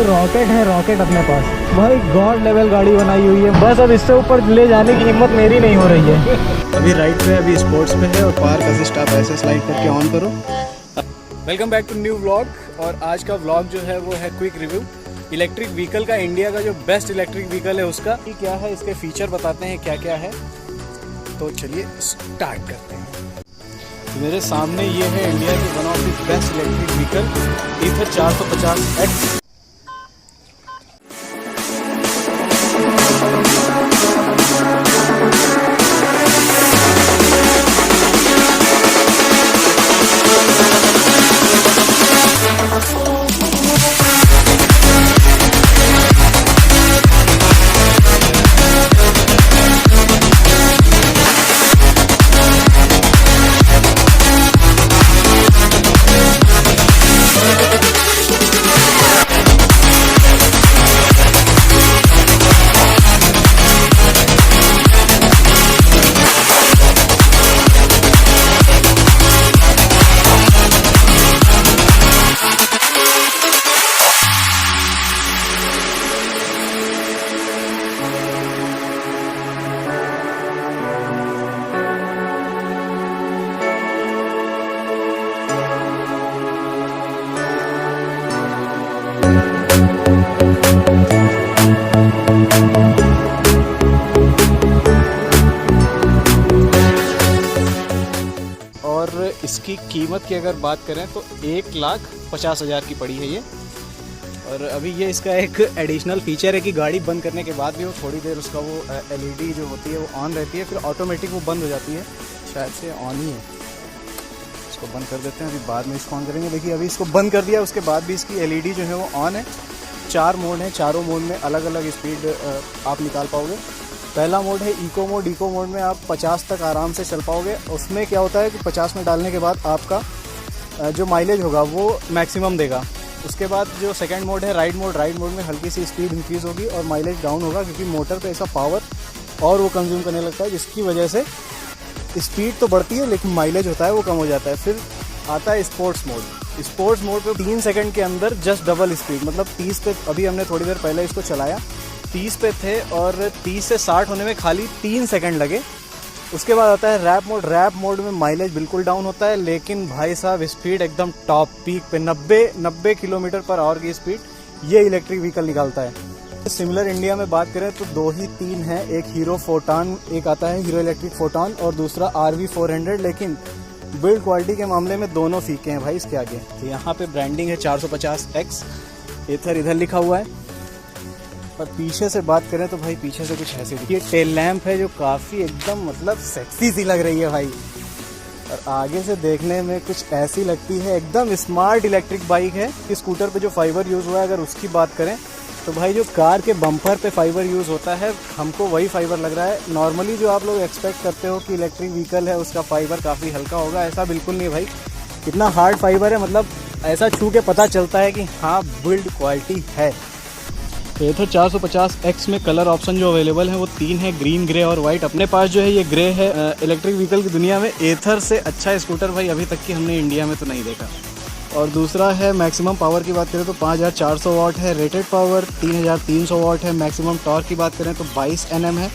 भाई रॉकेट है, रॉकेट अपने पास भाई, गॉड लेवल गाड़ी बनाई हुई है। बस अब इससे ऊपर ले जाने की हिम्मत मेरी नहीं हो रही है। अभी राइड पे, अभी स्पोर्ट्स पे है और पार्क असिस्ट आप ऐसे स्लाइड करके ऑन करो। Welcome back to new vlog. और आज का व्लॉग जो है वो है क्विक रिव्यू इलेक्ट्रिक व्हीकल का, इंडिया का जो बेस्ट इलेक्ट्रिक व्हीकल है उसका क्या है, इसके फीचर बताते हैं क्या क्या है। तो चलिए स्टार्ट करते हैं। मेरे सामने ये है इंडिया की one of the best electric vehicle ether 450X। इसकी कीमत की अगर बात करें तो 1,50,000 की पड़ी है ये। और अभी ये इसका एक एडिशनल फीचर है कि गाड़ी बंद करने के बाद भी वो थोड़ी देर उसका वो एलईडी जो होती है वो ऑन रहती है, फिर ऑटोमेटिक वो बंद हो जाती है। शायद से ऑन ही है, इसको बंद कर देते हैं, अभी बाद में इसको ऑन करेंगे। देखिए अभी इसको बंद कर दिया, उसके बाद भी इसकी एलईडी जो है वो ऑन है। 4 मोड हैं, चारों मोड में अलग अलग स्पीड आप निकाल पाओगे। पहला मोड है इको मोड। इको मोड में आप 50 तक आराम से चल पाओगे। उसमें क्या होता है कि 50 में डालने के बाद आपका जो माइलेज होगा वो मैक्सिमम देगा। उसके बाद जो सेकंड मोड है राइड मोड। राइड मोड में हल्की सी स्पीड इंक्रीज़ होगी और माइलेज डाउन होगा, क्योंकि मोटर पे ऐसा पावर और वो कंज्यूम करने लगता है जिसकी वजह से स्पीड तो बढ़ती है लेकिन माइलेज होता है वो कम हो जाता है। फिर आता है स्पोर्ट्स मोड। स्पोर्ट्स मोड पे 3 सेकंड के अंदर जस्ट डबल स्पीड, मतलब 30 पे, अभी हमने थोड़ी देर पहले इसको चलाया, 30 पे थे और 30 से 60 होने में खाली 3 सेकंड लगे। उसके बाद आता है रैप मोड। रैप मोड में माइलेज बिल्कुल डाउन होता है, लेकिन भाई साहब स्पीड एकदम टॉप पीक पे 90 किलोमीटर पर आवर की स्पीड ये इलेक्ट्रिक व्हीकल निकालता है। सिमिलर इंडिया में बात करें तो 2 ही 3 हैं, एक हीरो फोटॉन, एक आता है हीरो इलेक्ट्रिक फोटॉन और दूसरा RV400, लेकिन बिल्ड क्वालिटी के मामले में दोनों फीके हैं भाई इसके आगे। तो यहाँ पे ब्रांडिंग है 450X, ईथर इधर लिखा हुआ है। और पीछे से बात करें तो भाई पीछे से कुछ ऐसी, ये टेल लैंप है जो काफ़ी एकदम मतलब सेक्सी सी लग रही है भाई। और आगे से देखने में कुछ ऐसी लगती है, एकदम स्मार्ट इलेक्ट्रिक बाइक है। स्कूटर पे जो फाइबर यूज़ हुआ है अगर उसकी बात करें तो भाई जो कार के बम्पर पे फाइबर यूज़ होता है हमको वही फाइबर लग रहा है। नॉर्मली जो आप लोग एक्सपेक्ट करते हो कि इलेक्ट्रिक व्हीकल है उसका फाइबर काफ़ी हल्का होगा, ऐसा बिल्कुल नहीं भाई। इतना हार्ड फाइबर है, मतलब ऐसा छू के पता चलता है कि हाँ बिल्ड क्वालिटी है। तो ये तो 450X में कलर ऑप्शन जो अवेलेबल है वो 3 है, ग्रीन, ग्रे और वाइट। अपने पास जो है ये ग्रे है। इलेक्ट्रिक व्हीकल की दुनिया में एथर से अच्छा स्कूटर भाई अभी तक की हमने इंडिया में तो नहीं देखा। और दूसरा है मैक्सिमम पावर की बात करें तो 5400 वाट है, रेटेड पावर 3300 वाट है। मैक्सिमम टॉर्क की बात करें तो 22 Nm है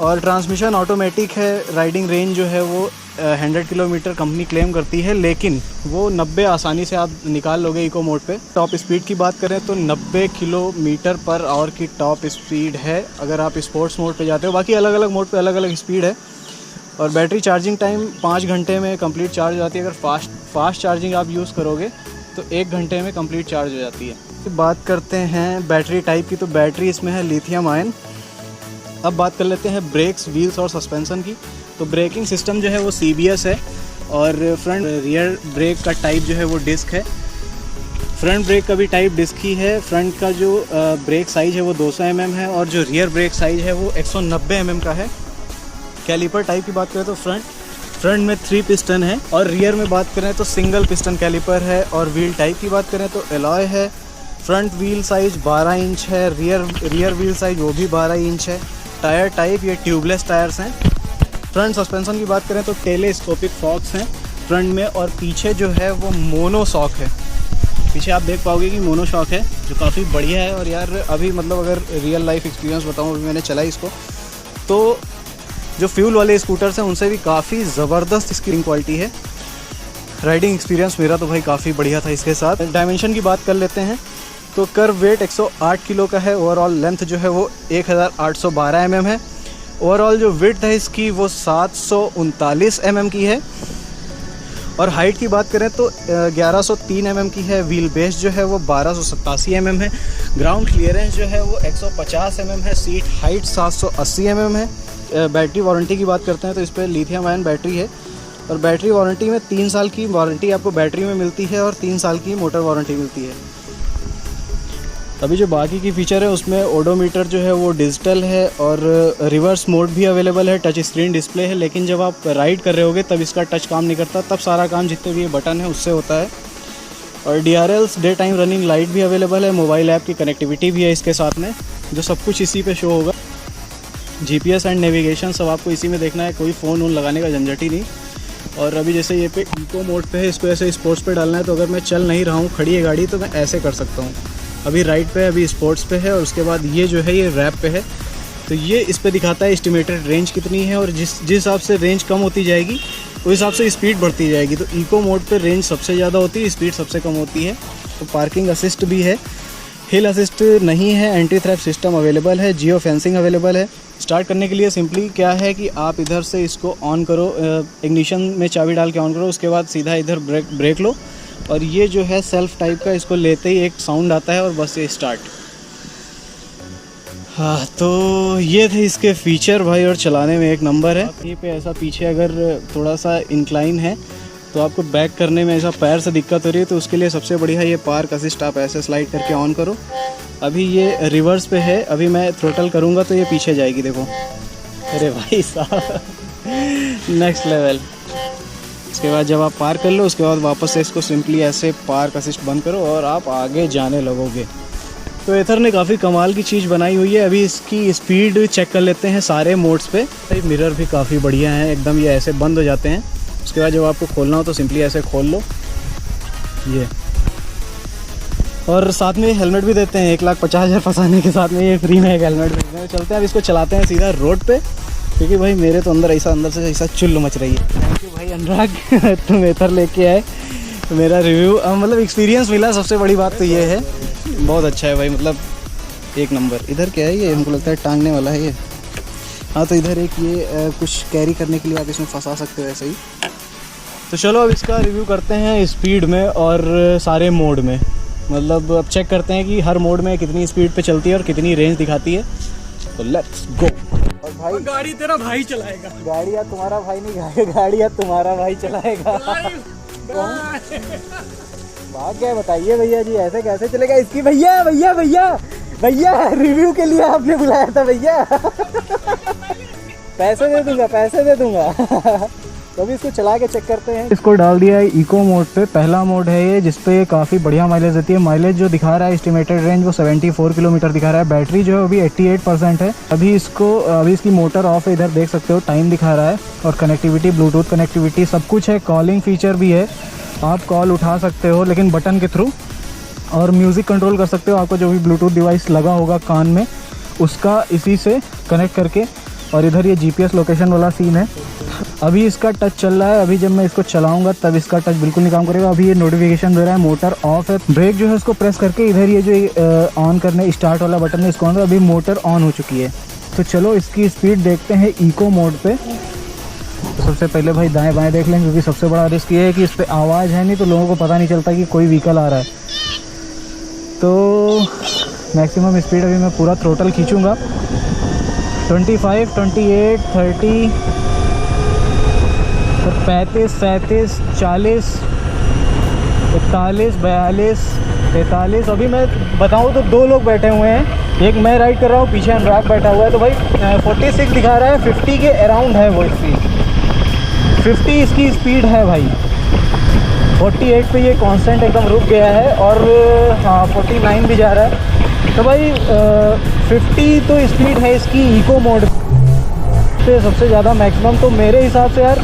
और ट्रांसमिशन ऑटोमेटिक है। राइडिंग रेंज जो है वो 100 किलोमीटर कंपनी क्लेम करती है, लेकिन वो 90 आसानी से आप निकाल लोगे इको मोड पे। टॉप स्पीड की बात करें तो 90 किलोमीटर पर आवर की टॉप स्पीड है अगर आप स्पोर्ट्स मोड पे जाते हो। बाकी अलग अलग मोड पे अलग अलग स्पीड है। और बैटरी चार्जिंग टाइम 5 घंटे में कंप्लीट चार्ज हो जाती है। अगर फास्ट चार्जिंग आप यूज़ करोगे तो 1 घंटे में कंप्लीट चार्ज हो जाती है। बात करते हैं बैटरी टाइप की, तो बैटरी इसमें है लिथियम आयन। अब बात कर लेते हैं ब्रेक्स, व्हील्स और सस्पेंशन की। तो ब्रेकिंग सिस्टम जो है वो CBS है और फ्रंट रियर ब्रेक का टाइप जो है वो डिस्क है। फ्रंट ब्रेक का भी टाइप डिस्क ही है। फ्रंट का जो ब्रेक साइज़ है वो 200 mm है और जो रियर ब्रेक साइज़ है वो 190 mm का है। कैलिपर टाइप की बात करें तो फ्रंट में 3 पिस्टन है और रियर में बात करें तो सिंगल पिस्टन कैलिपर है। और व्हील टाइप की बात करें तो एलॉय है। फ्रंट व्हील साइज़ 12 इंच है, रियर व्हील साइज़ वो भी 12 इंच है। टायर टाइप ये ट्यूबलेस टायर्स हैं। फ्रंट सस्पेंशन की बात करें तो टेलीस्कोपिक फॉक्स हैं फ्रंट में और पीछे जो है वो मोनो शॉक है। पीछे आप देख पाओगे कि मोनोशॉक है जो काफ़ी बढ़िया है। और यार अभी मतलब अगर रियल लाइफ एक्सपीरियंस बताऊँ, अभी मैंने चला इसको, तो जो फ्यूल वाले स्कूटर्स हैं उनसे भी काफ़ी ज़बरदस्त स्क्रीन क्वालिटी है। राइडिंग एक्सपीरियंस मेरा तो भाई काफ़ी बढ़िया था इसके साथ। डायमेंशन की बात कर लेते हैं तो कर्व वेट 108 किलो का है। ओवरऑल लेंथ जो है वो 1812 mm है। ओवरऑल जो विड्थ है इसकी वो 739 mm की है। और हाइट की बात करें तो 1103 mm की है। व्हील बेस जो है वो 1287 mm है। ग्राउंड क्लियरेंस जो है वो 150 mm है। सीट हाइट 780 mm है। बैटरी वारंटी की बात करते हैं तो इस पर लिथियम आयन बैटरी है। और बैटरी वारंटी में 3 साल की वारंटी आपको बैटरी में मिलती है और 3 साल की मोटर वारंटी मिलती है। अभी जो बाकी की फ़ीचर है उसमें ओडोमीटर जो है वो डिजिटल है और रिवर्स मोड भी अवेलेबल है। टच स्क्रीन डिस्प्ले है, लेकिन जब आप राइड कर रहे होगे तब इसका टच काम नहीं करता, तब सारा काम जितने भी ये बटन है उससे होता है। और DRLs day time running light भी अवेलेबल है। मोबाइल ऐप की कनेक्टिविटी भी है इसके साथ में, जो सब कुछ इसी पे शो होगा। GPS एंड नेविगेशन सब आपको इसी में देखना है, कोई फ़ोन वोन लगाने का झंझट ही नहीं। और अभी जैसे ये पे इको मोड पे है, इसको ऐसे स्पोर्ट्स पे डालना है, तो अगर मैं चल नहीं रहा हूँ, खड़ी है गाड़ी, तो मैं ऐसे कर सकता हूँ। अभी राइड पे है, अभी स्पोर्ट्स पे है, और उसके बाद ये जो है ये रैप पे है। तो ये इस पे दिखाता है एस्टिमेटेड रेंज कितनी है, और जिस हिसाब से रेंज कम होती जाएगी उस हिसाब से स्पीड बढ़ती जाएगी। तो इको मोड पे रेंज सबसे ज़्यादा होती है, स्पीड सबसे कम होती है। तो पार्किंग असिस्ट भी है, हिल असिस्ट नहीं है। एंटी थ्रेफ्ट सिस्टम अवेलेबल है, जियो फेंसिंग अवेलेबल है। स्टार्ट करने के लिए सिंपली क्या है कि आप इधर से इसको ऑन करो, इग्निशन में चाबी डाल के ऑन करो, उसके बाद सीधा इधर ब्रेक लो, और ये जो है सेल्फ टाइप का, इसको लेते ही एक साउंड आता है और बस ये स्टार्ट। हाँ, तो ये थे इसके फ़ीचर भाई, और चलाने में एक नंबर है। यहीं पे ऐसा पीछे अगर थोड़ा सा इंक्लाइन है तो आपको बैक करने में ऐसा पैर से दिक्कत हो रही है, तो उसके लिए सबसे बढ़िया ये पार्क असिस्ट, आप ऐसे स्लाइड करके ऑन करो। अभी ये रिवर्स पे है, अभी मैं थ्रोटल करूँगा तो ये पीछे जाएगी, देखो। अरे भाई साहब, नेक्स्ट लेवल। उसके बाद जब आप पार्क कर लो, उसके बाद वापस से इसको सिंपली ऐसे पार्क असिस्ट बंद करो और आप आगे जाने लगोगे। तो एथर ने काफ़ी कमाल की चीज़ बनाई हुई है। अभी इसकी स्पीड चेक कर लेते हैं सारे मोड्स पे। मिरर भी काफ़ी बढ़िया हैं, एकदम ये ऐसे बंद हो जाते हैं। उसके बाद जब आपको खोलना हो तो सिंपली ऐसे खोल लो ये। और साथ में हेलमेट भी देते हैं, 1,50,000 फंसाने के साथ में ये फ्री में एक हेलमेट देते हैं। चलते हैं अब इसको चलाते हैं सीधा रोड पे, क्योंकि भाई मेरे तो अंदर से ऐसा चुल्ल मच रही है। थैंक यू भाई अनुराग, तुम एथर लेके आए, मेरा रिव्यू मतलब एक्सपीरियंस मिला। सबसे बड़ी बात तो ये है, बहुत अच्छा है भाई, मतलब एक नंबर। इधर क्या है ये, हमको लगता है टांगने वाला है ये। हाँ, तो इधर एक ये कुछ कैरी करने के लिए आप इसमें फंसा सकते हो ऐसे ही। तो चलो अब इसका रिव्यू करते हैं स्पीड में और सारे मोड में। मतलब अब चेक करते हैं कि हर मोड में कितनी स्पीड पे चलती है और कितनी रेंज दिखाती है। तो लेट्स गो। और भाई गाड़ी तेरा भाई चलाएगा। गाड़ी या तुम्हारा भाई नहीं, गाड़ी या तुम्हारा भाई चलाएगा। बात क्या है बताइए भैया जी, ऐसे कैसे चलेगा इसकी? भैया भैया भैया भैया, रिव्यू के लिए आपने बुलाया था भैया। पैसे दे दूंगा, पैसे दे दूंगा। तो अभी इसको चला के चेक करते हैं। इसको डाल दिया है इको मोड पे। पहला मोड है ये, जिसपे काफ़ी बढ़िया माइलेज देती है। माइलेज जो दिखा रहा है एस्टिमेटेड रेंज वो 74 किलोमीटर दिखा रहा है। बैटरी जो है अभी 88% है। अभी इसकी मोटर ऑफ है, इधर देख सकते हो टाइम दिखा रहा है। और कनेक्टिविटी, ब्लूटूथ कनेक्टिविटी सब कुछ है। कॉलिंग फीचर भी है, आप कॉल उठा सकते हो लेकिन बटन के थ्रू। और म्यूज़िक कंट्रोल कर सकते हो, आपको जो भी ब्लूटूथ डिवाइस लगा होगा कान में उसका इसी से कनेक्ट करके। और इधर ये GPS लोकेशन वाला सीन है। अभी इसका टच चल रहा है, अभी जब मैं इसको चलाऊंगा तब इसका टच बिल्कुल नहीं काम करेगा। अभी ये नोटिफिकेशन दे रहा है मोटर ऑफ है। ब्रेक जो है उसको प्रेस करके इधर ये जो ऑन करने स्टार्ट वाला बटन है इसको ऑन, अभी मोटर ऑन हो चुकी है। तो चलो इसकी स्पीड देखते हैं इको मोड पे। तो सबसे पहले भाई दाएं बाएं देख लें, क्योंकि सबसे बड़ा रिस्क ये है कि इस पर आवाज़ है नहीं तो लोगों को पता नहीं चलता कि कोई व्हीकल आ रहा है। तो मैक्सिमम स्पीड अभी मैं पूरा थ्रोटल खींचूँगा, 25, 28, 30, 35, 37, 40, 41, 42, 43। अभी मैं बताऊँ तो 2 लोग बैठे हुए हैं, एक मैं राइड कर रहा हूँ, पीछे अनुराग बैठा हुआ है। तो भाई 46 दिखा रहा है, 50 के अराउंड है वो स्पीड। 50 इसकी स्पीड है भाई। 48 पे ये कांस्टेंट एकदम रुक गया है, और हाँ 49 भी जा रहा है। तो भाई 50 तो स्पीड है इसकी इको मोड। पे सबसे ज़्यादा मैक्सिमम, तो मेरे हिसाब से यार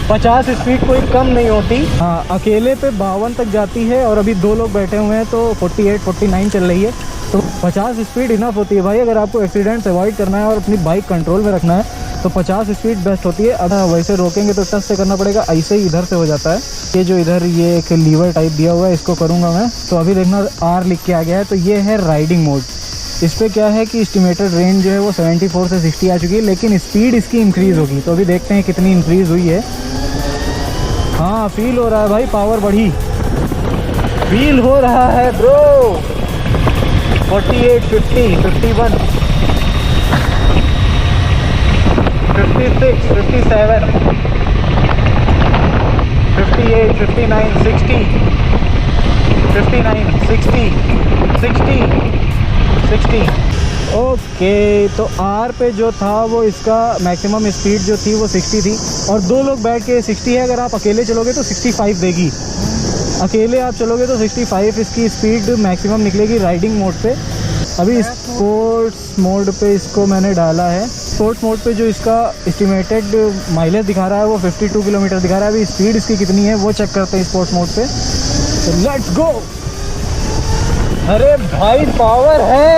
50 स्पीड कोई कम नहीं होती। हाँ, अकेले पे 52 तक जाती है और अभी 2 लोग बैठे हुए हैं तो 48 49 चल रही है, तो 50 स्पीड इनफ होती है भाई। अगर आपको एक्सीडेंट अवॉइड करना है और अपनी बाइक कंट्रोल में रखना है तो 50 स्पीड बेस्ट होती है। अब वैसे रोकेंगे तो टच से करना पड़ेगा, ऐसे ही इधर से हो जाता है। ये जो इधर ये एक लीवर टाइप दिया हुआ है, इसको करूँगा मैं, तो अभी देखना R लिख के आ गया है, तो ये है राइडिंग मोड। इस पर क्या है कि एस्टिमेटेड रेंज जो है वो 74 से 60 आ चुकी है, लेकिन स्पीड इसकी इंक्रीज़ होगी, तो अभी देखते हैं कितनी इंक्रीज़ हुई है। हाँ, फील हो रहा है भाई, पावर बढ़ी, फील हो रहा है ब्रो। 48 50 51 56 57 58 59 60 59 60 60 ओके। तो R पे जो था वो इसका मैक्सिमम स्पीड जो थी वो 60 थी, और 2 लोग बैठ के 60 है। अगर आप अकेले चलोगे तो 65 देगी, अकेले आप चलोगे तो 65 इसकी स्पीड मैक्सिमम निकलेगी राइडिंग मोड पे। अभी स्पोर्ट्स मोड पे इसको मैंने डाला है। स्पोर्ट्स मोड पे जो इसका एस्टिमेटेड माइलेज दिखा रहा है वो 52 किलोमीटर दिखा रहा है। अभी स्पीड इसकी कितनी है वो चेक करते हैं स्पोर्ट्स मोड पे, तो लेट्स गो। अरे भाई पावर है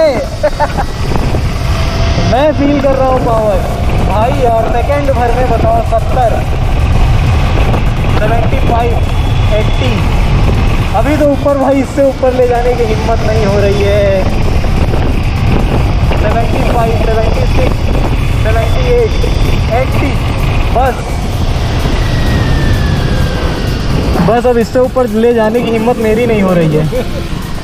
मैं फील कर रहा हूँ पावर भाई, और सेकंड भर में बताओ 70 75 80। अभी तो ऊपर भाई, इससे ऊपर ले जाने की हिम्मत नहीं हो रही है। 75 76 78 80 बस अब इससे ऊपर ले जाने की हिम्मत मेरी नहीं हो रही है।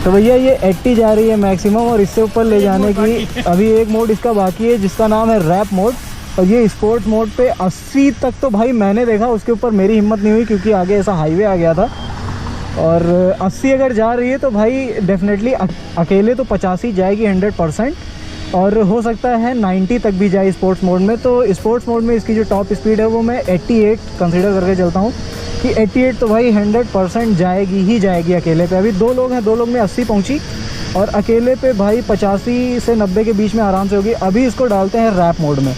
तो भैया ये 80 जा रही है मैक्सिमम, और इससे ऊपर ले जाने की अभी एक मोड इसका बाकी है जिसका नाम है रैप मोड। और ये स्पोर्ट्स मोड पे 80 तक तो भाई मैंने देखा, उसके ऊपर मेरी हिम्मत नहीं हुई क्योंकि आगे ऐसा हाईवे आ गया था। और 80 अगर जा रही है तो भाई डेफिनेटली अकेले तो 85 जाएगी 100%, और हो सकता है 90 तक भी जाए स्पोर्ट्स मोड में। तो स्पोर्ट्स मोड में इसकी जो टॉप स्पीड है वो मैं 88 कंसीडर करके चलता हूँ कि 88 तो भाई 100% जाएगी ही जाएगी अकेले पे। अभी 2 लोग हैं, 2 लोग में 80 पहुँची, और अकेले पे भाई 85 से 90 के बीच में आराम से होगी। अभी इसको डालते हैं रैप मोड में,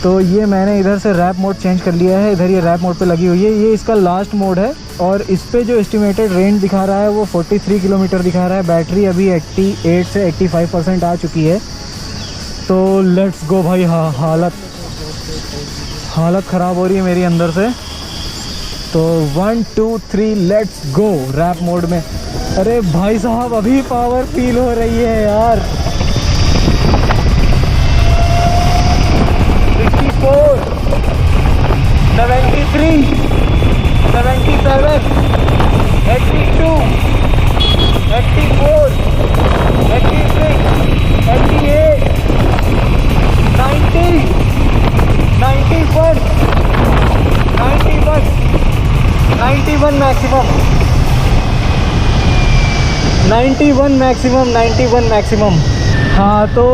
तो ये मैंने इधर से रैप मोड चेंज कर लिया है, इधर ये रैप मोड पे लगी हुई है। ये इसका लास्ट मोड है, और इस पे जो एस्टिमेटेड रेंज दिखा रहा है वो 43 किलोमीटर दिखा रहा है। बैटरी अभी 88 से 85% आ चुकी है। तो लेट्स गो भाई। हाँ, हालत ख़राब हो रही है मेरी अंदर से। तो 1 2 3 लेट्स गो रैप मोड में। अरे भाई साहब अभी पावर फील हो रही है यार। 64 73 77 82 84 86 88 90 91 91 मैक्सिमम 91 मैक्सिमम। हाँ, तो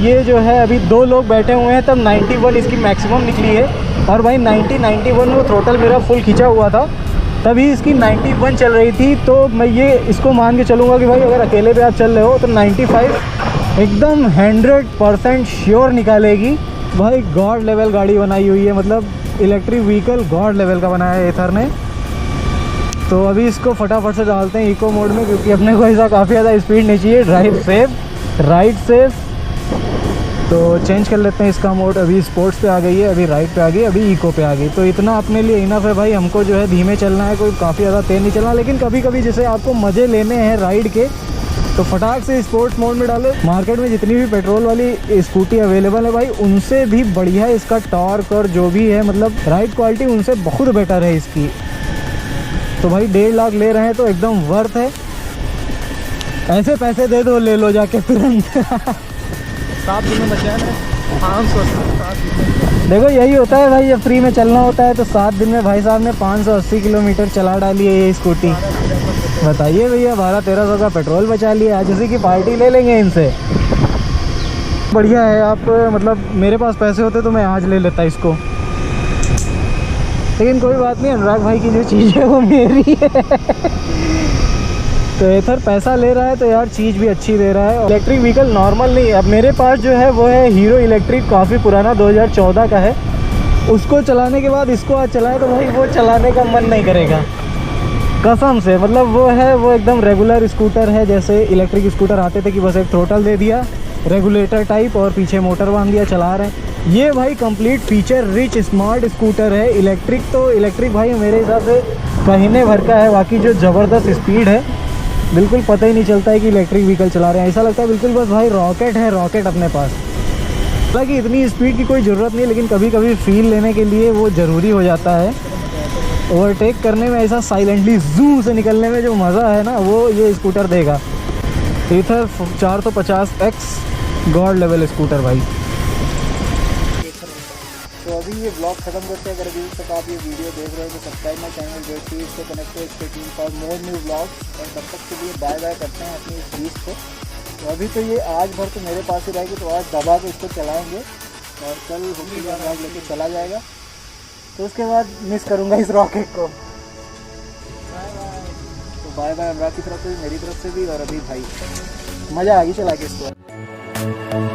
ये जो है अभी 2 लोग बैठे हुए हैं तब 91 इसकी मैक्सिमम निकली है। और भाई 91 वो थ्रोटल मेरा फुल खींचा हुआ था, तभी इसकी 91 चल रही थी। तो मैं ये इसको मान के चलूँगा कि भाई अगर अकेले पे आप चल रहे हो तो 95 एकदम 100% श्योर निकालेगी। भाई गॉड लेवल गाड़ी बनाई हुई है, मतलब इलेक्ट्रिक व्हीकल गॉड लेवल का बनाया है एथर ने। तो अभी इसको फटाफट से डालते हैं इको मोड में, क्योंकि अपने को ऐसा काफ़ी ज़्यादा स्पीड नहीं चाहिए। Drive safe, ride safe. तो चेंज कर लेते हैं इसका मोड। अभी स्पोर्ट्स पे आ गई है, अभी राइड पे आ गई, अभी इको पे आ गई। तो इतना अपने लिए इनफ है भाई। हमको जो है धीमे चलना है, कोई काफ़ी ज़्यादा तेज़ नहीं चलना। लेकिन कभी कभी जैसे आपको मज़े लेने हैं राइड के, तो फटाक से स्पोर्ट्स मोड में डालो। मार्केट में जितनी भी पेट्रोल वाली स्कूटी अवेलेबल है भाई, उनसे भी बढ़िया है इसका टॉर्क और जो भी है, मतलब राइड क्वालिटी उनसे बहुत बेटर है इसकी। तो भाई 1.5 लाख ले रहे हैं तो एकदम वर्थ है। ऐसे पैसे दे दो, ले लो जाके तुरंत। 7 दिन में बचा है 500। देखो यही होता है भाई, जब फ्री में चलना होता है तो 7 दिन में भाई साहब ने 580 किलोमीटर चला डाली है ये स्कूटी। बताइए भैया, 1200-1300 का पेट्रोल बचा लिया। आज उसी की पार्टी ले लेंगे इनसे। बढ़िया है। आप मतलब मेरे पास पैसे होते तो मैं आज ले लेता इसको, लेकिन कोई बात नहीं, अनुराग भाई की जो चीज़ है वो मेरी है। तो एथर पैसा ले रहा है तो यार चीज़ भी अच्छी दे रहा है। इलेक्ट्रिक व्हीकल नॉर्मल नहीं, अब मेरे पास जो है वो है हीरो इलेक्ट्रिक, काफ़ी पुराना 2014 का है। उसको चलाने के बाद इसको आज चलाए तो भाई वो चलाने का मन नहीं करेगा कसम से। मतलब वो है, वो एकदम रेगुलर स्कूटर है, जैसे इलेक्ट्रिक स्कूटर आते थे कि बस एक थ्रोटल दे दिया रेगुलेटर टाइप और पीछे मोटर बांध दिया, चला रहे हैं। ये भाई complete feature rich smart scooter है। इलेक्ट्रिक तो इलेक्ट्रिक भाई मेरे हिसाब से महीने भर का है। बाकी जो ज़बरदस्त स्पीड है, बिल्कुल पता ही नहीं चलता है कि इलेक्ट्रिक व्हीकल चला रहे हैं। ऐसा लगता है बिल्कुल बस भाई रॉकेट है, रॉकेट अपने पास। हालांकि इतनी स्पीड की कोई ज़रूरत नहीं है, लेकिन कभी कभी फील लेने के लिए वो ज़रूरी हो जाता है। ओवरटेक करने में ऐसा साइलेंटली जू से निकलने में जो मज़ा है ना, वो ये स्कूटर देगा। एथर 450X गॉड लेवल स्कूटर भाई। तो अभी ये ब्लॉग खत्म करते हैं। अगर अभी तक आप ये वीडियो देख रहे हो तो सब्सक्राइब माय चैनल, जो इससे connected stay tuned for more new blogs. और तब तक के लिए बाय बाय करते हैं अपनी इस बीच को। तो अभी तो ये आज भर तो मेरे पास ही रहेगी, तो आज दबा के इसको चलाएँगे और कल होगी ब्लॉग लेके चला जाएगा। तो उसके बाद मिस करूँगा इस रॉकेट को। तो बाय बाय अनुराग की तरफ से भी, मेरी तरफ से भी। और अभी भाई मज़ा आ गई चला के इसको।